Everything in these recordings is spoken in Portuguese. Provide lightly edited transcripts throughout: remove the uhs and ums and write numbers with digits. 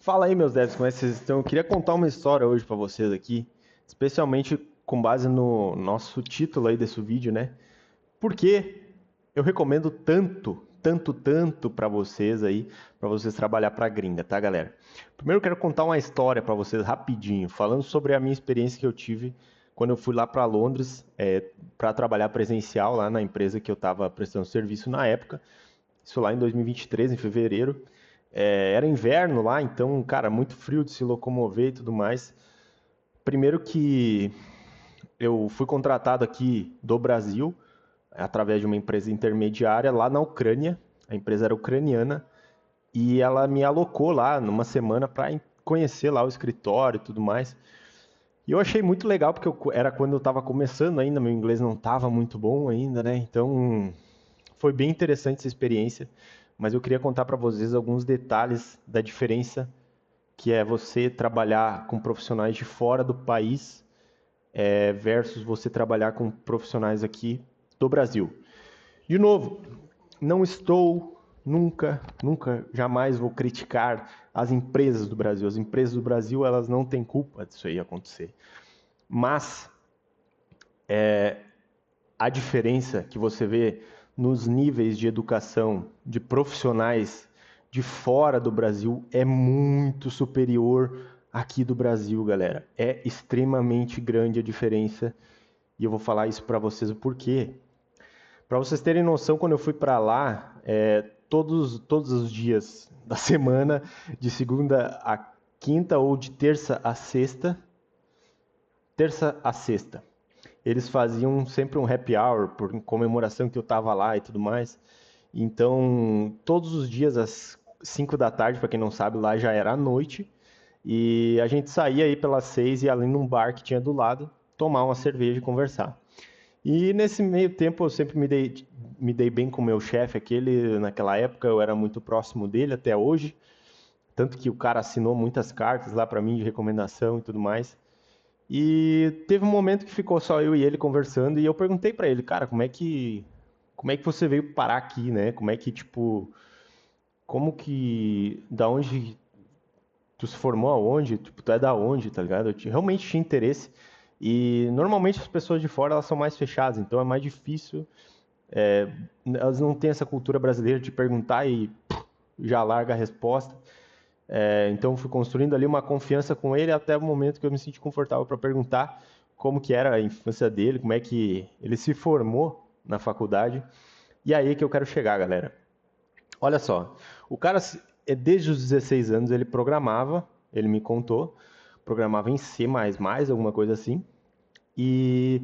Fala aí, meus devs, como é que vocês estão? Eu queria contar uma história hoje pra vocês aqui, especialmente com base no nosso título aí desse vídeo, né? Porque eu recomendo tanto pra vocês aí, pra vocês trabalhar pra gringa, tá, galera? Primeiro eu quero contar uma história pra vocês rapidinho, falando sobre a minha experiência que eu tive quando eu fui lá pra Londres, para trabalhar presencial lá na empresa que eu estava prestando serviço na época. Isso lá em 2023, em fevereiro. Era inverno lá, então, cara, muito frio de se locomover e tudo mais. Primeiro que eu fui contratado aqui do Brasil, através de uma empresa intermediária lá na Ucrânia. A empresa era ucraniana e ela me alocou lá numa semana para conhecer lá o escritório e tudo mais. E eu achei muito legal porque era quando eu estava começando ainda, meu inglês não estava muito bom ainda, né? Então foi bem interessante essa experiência, mas eu queria contar para vocês alguns detalhes da diferença que é você trabalhar com profissionais de fora do país versus você trabalhar com profissionais aqui do Brasil. De novo, não estou nunca, jamais vou criticar as empresas do Brasil. As empresas do Brasil, elas não têm culpa disso aí acontecer. Mas a diferença que você vê nos níveis de educação de profissionais de fora do Brasil é muito superior aqui do Brasil, galera. É extremamente grande a diferença e eu vou falar isso para vocês o porquê. Para vocês terem noção, quando eu fui para lá, todos os dias da semana, de segunda a quinta ou de terça a sexta, eles faziam sempre um happy hour por comemoração que eu tava lá e tudo mais. Então, todos os dias às 5 da tarde, para quem não sabe, lá já era à noite, e a gente saía aí pelas 6 e ia ali num bar que tinha do lado, tomar uma cerveja e conversar. E nesse meio tempo eu sempre me dei bem com o meu chefe, aquele, naquela época eu era muito próximo dele até hoje, tanto que o cara assinou muitas cartas lá para mim de recomendação e tudo mais. E teve um momento que ficou só eu e ele conversando e eu perguntei pra ele, cara, como é que você veio parar aqui, né? Como é que, tipo, da onde tu se formou aonde? Tipo, tu é da onde, tá ligado? Realmente tinha interesse. E normalmente as pessoas de fora elas são mais fechadas, então é mais difícil. Elas não têm essa cultura brasileira de perguntar e já larga a resposta. Então fui construindo ali uma confiança com ele até o momento que eu me senti confortável para perguntar como que era a infância dele, como é que ele se formou na faculdade. E aí que eu quero chegar, galera. Olha só, o cara desde os 16 anos ele programava, ele me contou, programava em C++, alguma coisa assim. E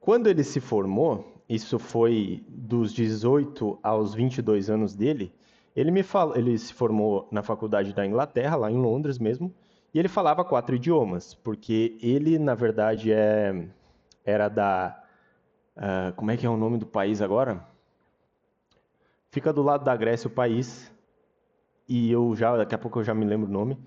quando ele se formou, isso foi dos 18 aos 22 anos dele, ele se formou na faculdade da Inglaterra, lá em Londres mesmo, e ele falava 4 idiomas, porque ele, na verdade, era como é que é o nome do país agora? Fica do lado da Grécia o país, e daqui a pouco eu já me lembro o nome.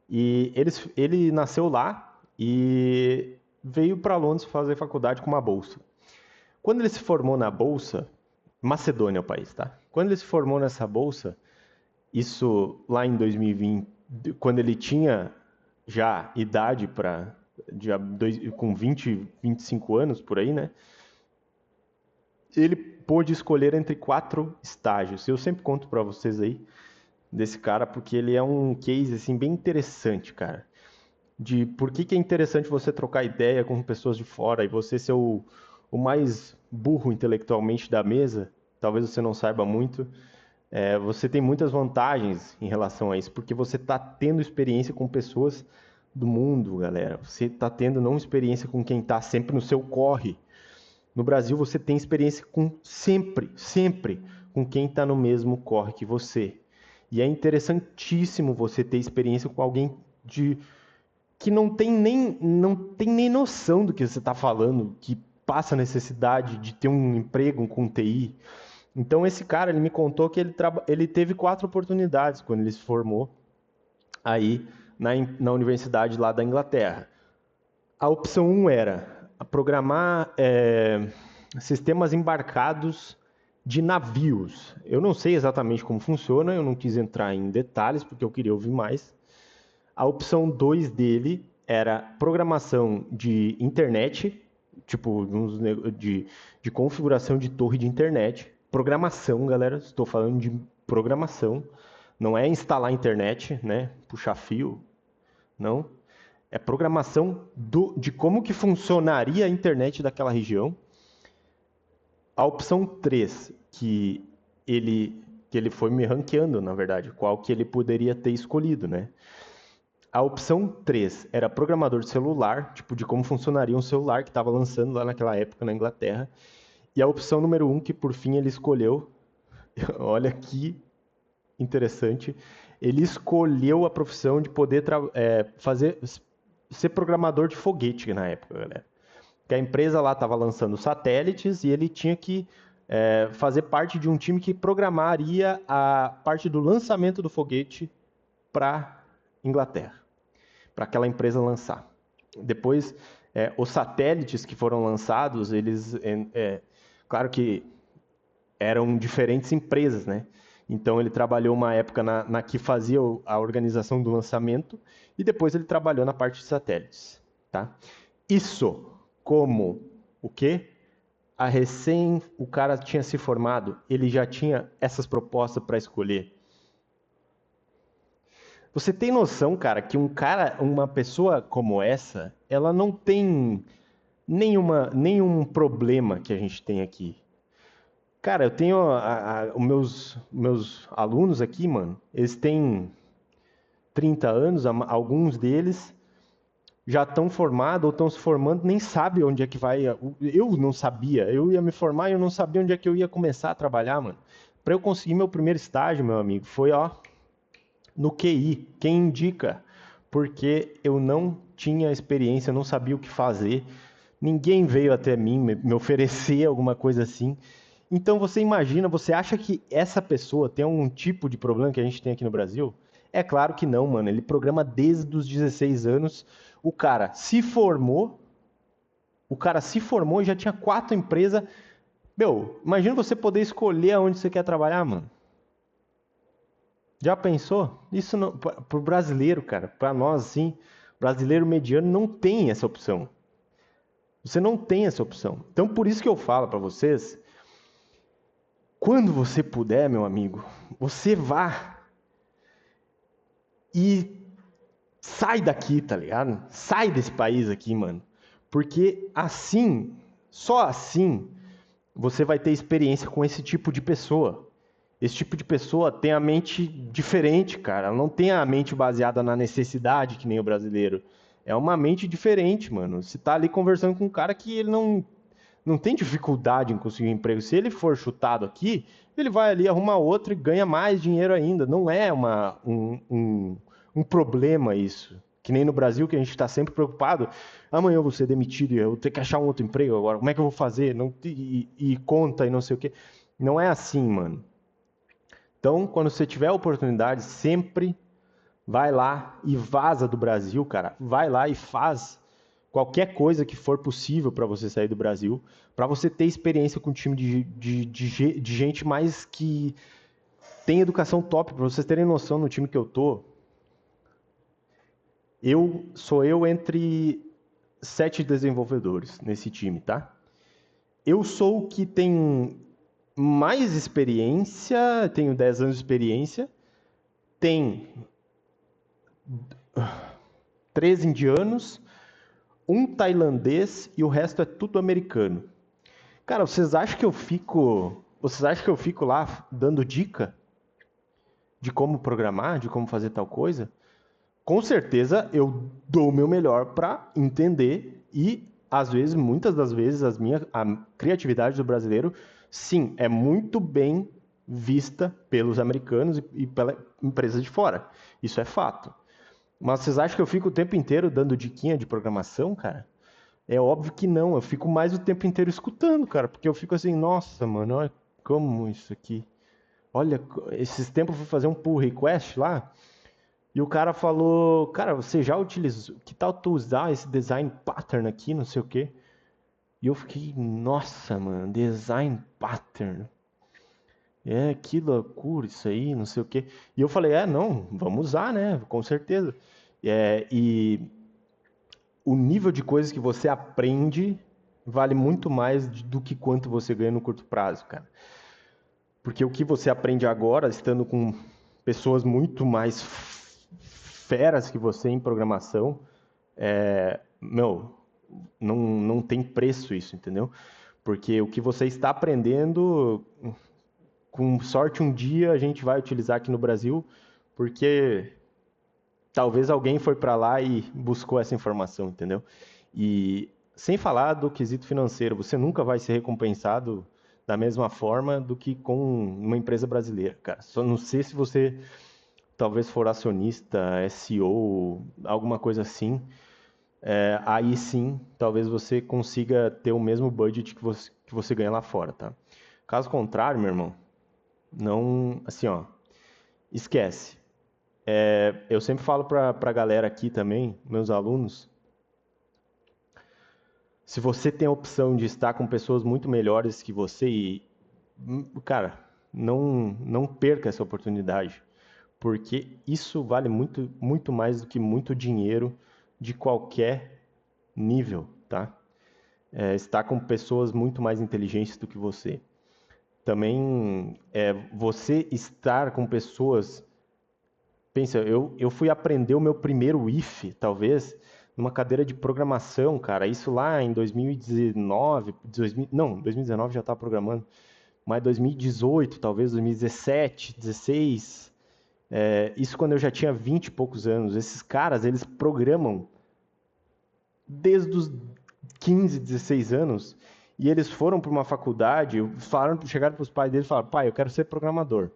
E ele nasceu lá e veio para Londres fazer faculdade com uma bolsa. Quando ele se formou na bolsa, Macedônia é o país, tá? Quando ele se formou nessa bolsa, isso lá em 2020, quando ele tinha já idade para com 20, 25 anos por aí, né? Ele pôde escolher entre 4 estágios. Eu sempre conto para vocês aí desse cara porque ele é um case assim bem interessante, cara. De por que é interessante você trocar ideia com pessoas de fora e você ser o mais burro intelectualmente da mesa, talvez você não saiba muito, você tem muitas vantagens em relação a isso, porque você está tendo experiência com pessoas do mundo, galera. Você está tendo não experiência com quem está sempre no seu corre. No Brasil, você tem experiência com sempre com quem está no mesmo corre que você. E é interessantíssimo você ter experiência com alguém que não tem nem noção do que você está falando, que passa necessidade de ter um emprego com TI. Então esse cara, ele me contou que ele teve 4 oportunidades quando ele se formou aí na universidade lá da Inglaterra. A opção 1 era programar sistemas embarcados de navios. Eu não sei exatamente como funciona, eu não quis entrar em detalhes porque eu queria ouvir mais. A opção 2 dele era programação de internet, tipo de configuração de torre de internet. Programação, galera, estou falando de programação. Não é instalar internet, né? Puxar fio, não. É programação de como que funcionaria a internet daquela região. A opção 3 que ele foi me ranqueando, na verdade, qual que ele poderia ter escolhido, né? A opção 3 era programador de celular, tipo de como funcionaria um celular que estava lançando lá naquela época na Inglaterra. E a opção número 1, que por fim ele escolheu, olha que interessante, ele escolheu a profissão de poder ser programador de foguete na época, galera. Que a empresa lá estava lançando satélites e ele tinha que fazer parte de um time que programaria a parte do lançamento do foguete para Inglaterra, para aquela empresa lançar. Depois, os satélites que foram lançados, eles, claro que eram diferentes empresas, né? Então ele trabalhou uma época na que fazia a organização do lançamento e depois ele trabalhou na parte de satélites, tá? Isso como o quê? O cara tinha se formado, ele já tinha essas propostas para escolher. Você tem noção, cara, que uma pessoa como essa, ela não tem nenhum problema que a gente tem aqui. Cara, eu tenho os meus alunos aqui, mano, eles têm 30 anos, alguns deles já estão formados ou estão se formando, nem sabem onde é que vai. Eu não sabia, eu ia me formar e eu não sabia onde é que eu ia começar a trabalhar, mano. Para eu conseguir meu primeiro estágio, meu amigo, foi no QI. Quem indica? Porque eu não tinha experiência, eu não sabia o que fazer. Ninguém veio até mim me oferecer alguma coisa assim. Então você imagina, você acha que essa pessoa tem algum tipo de problema que a gente tem aqui no Brasil? É claro que não, mano. Ele programa desde os 16 anos. O cara se formou. O cara se formou e já tinha 4 empresas. Meu, imagina você poder escolher aonde você quer trabalhar, mano. Já pensou? Isso não, pro brasileiro, cara, para nós assim, brasileiro mediano não tem essa opção. Você não tem essa opção. Então por isso que eu falo para vocês, quando você puder, meu amigo, você vá e sai daqui, tá ligado? Sai desse país aqui, mano. Porque assim, só assim, você vai ter experiência com esse tipo de pessoa. Esse tipo de pessoa tem a mente diferente, cara. Ela não tem a mente baseada na necessidade, que nem o brasileiro. É uma mente diferente, mano. Você tá ali conversando com um cara que ele não tem dificuldade em conseguir um emprego. Se ele for chutado aqui, ele vai ali arrumar outro e ganha mais dinheiro ainda. Não é um problema isso. Que nem no Brasil, que a gente está sempre preocupado. Amanhã eu vou ser demitido e eu vou ter que achar um outro emprego agora. Como é que eu vou fazer? E conta e não sei o quê. Não é assim, mano. Então, quando você tiver a oportunidade, sempre vai lá e vaza do Brasil, cara. Vai lá e faz qualquer coisa que for possível para você sair do Brasil, para você ter experiência com um time de gente mais que tem educação top. Para vocês terem noção, no time que eu tô, sou eu entre 7 desenvolvedores nesse time, tá? Eu sou o que tem mais experiência, tenho 10 anos de experiência, tem 3 indianos, um tailandês e o resto é tudo americano. Cara, vocês acham que eu fico lá dando dica de como programar, de como fazer tal coisa? Com certeza eu dou o meu melhor para entender e às vezes, muitas das vezes, a criatividade do brasileiro, sim, é muito bem vista pelos americanos e pela empresa de fora. Isso é fato. Mas vocês acham que eu fico o tempo inteiro dando diquinha de programação, cara? É óbvio que não. Eu fico mais o tempo inteiro escutando, cara, porque eu fico assim, nossa, mano, olha como isso aqui. Olha, esses tempos eu fui fazer um pull request lá e o cara falou, cara, você já utilizou? Que tal tu usar esse design pattern aqui, não sei o quê? E eu fiquei, nossa, mano, design pattern. Que loucura isso aí, não sei o quê. E eu falei, não, vamos usar, né? Com certeza. E o nível de coisas que você aprende vale muito mais do que quanto você ganha no curto prazo, cara. Porque o que você aprende agora, estando com pessoas muito mais feras que você em programação, meu, não tem preço isso, entendeu? Porque o que você está aprendendo, com sorte um dia a gente vai utilizar aqui no Brasil, porque talvez alguém foi para lá e buscou essa informação, entendeu? E sem falar do quesito financeiro, você nunca vai ser recompensado da mesma forma do que com uma empresa brasileira, cara. Só não sei se você talvez for acionista, SEO, alguma coisa assim. Aí sim, talvez você consiga ter o mesmo budget que você ganha lá fora, tá? Caso contrário, meu irmão, não, assim, ó, esquece. Eu sempre falo pra galera aqui também, meus alunos, se você tem a opção de estar com pessoas muito melhores que você cara, não perca essa oportunidade, porque isso vale muito, muito mais do que muito dinheiro de qualquer nível, tá? Estar com pessoas muito mais inteligentes do que você. Também você estar com pessoas. Pensa, eu fui aprender o meu primeiro if, talvez, numa cadeira de programação, cara. Isso lá em 2019, 2019 já estava programando, mas 2018, talvez 2017, 16. Isso quando eu já tinha 20 e poucos anos. Esses caras, eles programam desde os 15, 16 anos, e eles foram para uma faculdade, chegaram para os pais deles e falaram, pai, eu quero ser programador.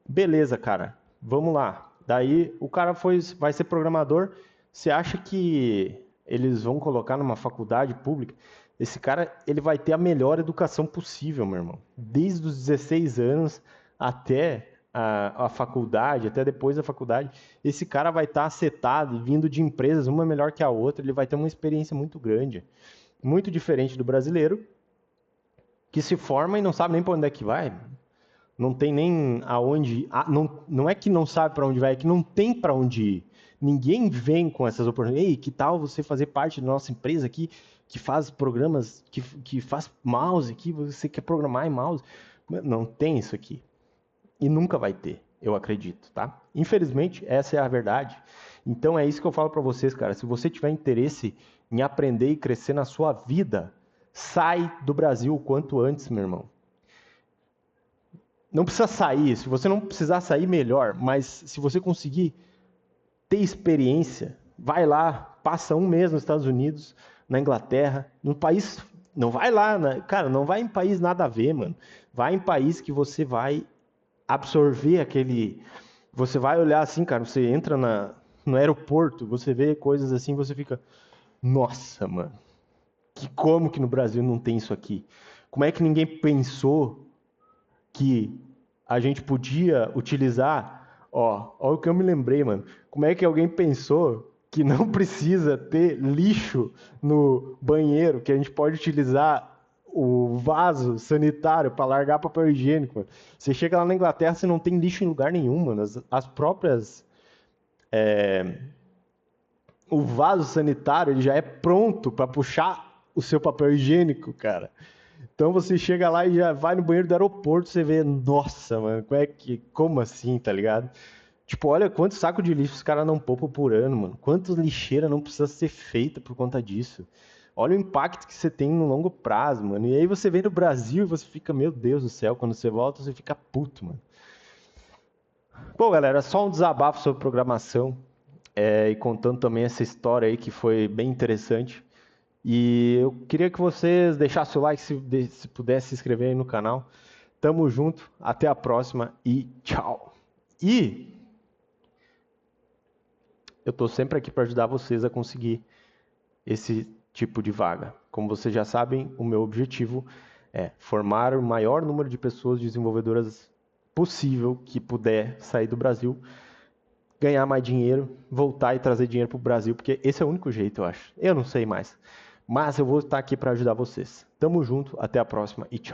Beleza, cara, vamos lá. Daí o cara vai ser programador, você acha que eles vão colocar numa faculdade pública? Esse cara, ele vai ter a melhor educação possível, meu irmão. Desde os 16 anos até a faculdade, até depois da faculdade, esse cara vai estar acertado, vindo de empresas, uma melhor que a outra, ele vai ter uma experiência muito grande. Muito diferente do brasileiro, que se forma e não sabe nem para onde é que vai. Não tem nem aonde. Não é que não sabe para onde vai, é que não tem para onde ir. Ninguém vem com essas oportunidades. Ei, que tal você fazer parte da nossa empresa aqui, que faz programas, que faz mouse aqui, você quer programar em mouse? Não tem isso aqui. E nunca vai ter, eu acredito, tá? Infelizmente, essa é a verdade. Então é isso que eu falo para vocês, cara. Se você tiver interesse em aprender e crescer na sua vida, sai do Brasil o quanto antes, meu irmão. Não precisa sair, se você não precisar sair, melhor, mas se você conseguir ter experiência, vai lá, passa um mês nos Estados Unidos, na Inglaterra, no país, não vai lá, cara, não vai em país nada a ver, mano. Vai em país que você vai absorver você vai olhar assim, cara, você entra no aeroporto, você vê coisas assim, você fica, nossa, mano, como que no Brasil não tem isso aqui? Como é que ninguém pensou que a gente podia utilizar, ó o que eu me lembrei, mano. Como é que alguém pensou que não precisa ter lixo no banheiro, que a gente pode utilizar o vaso sanitário para largar papel higiênico, mano. Você chega lá na Inglaterra, você não tem lixo em lugar nenhum, mano. As próprias o vaso sanitário ele já é pronto para puxar o seu papel higiênico, cara. Então você chega lá e já vai no banheiro do aeroporto, você vê, nossa, mano, como assim, tá ligado? Tipo, olha quanto saco de lixo os caras não poupam por ano, mano. Quantas lixeira não precisa ser feita por conta disso. Olha o impacto que você tem no longo prazo, mano. E aí você vem no Brasil e você fica, meu Deus do céu, quando você volta, você fica puto, mano. Pô, galera, só um desabafo sobre programação. E contando também essa história aí que foi bem interessante. E eu queria que vocês deixassem o like, se pudesse se inscrever aí no canal. Tamo junto, até a próxima e tchau. E eu tô sempre aqui para ajudar vocês a conseguir esse tipo de vaga. Como vocês já sabem, o meu objetivo é formar o maior número de pessoas desenvolvedoras possível que puder sair do Brasil, ganhar mais dinheiro, voltar e trazer dinheiro para o Brasil, porque esse é o único jeito, eu acho. Eu não sei mais. Mas eu vou estar aqui para ajudar vocês. Tamo junto, até a próxima e tchau.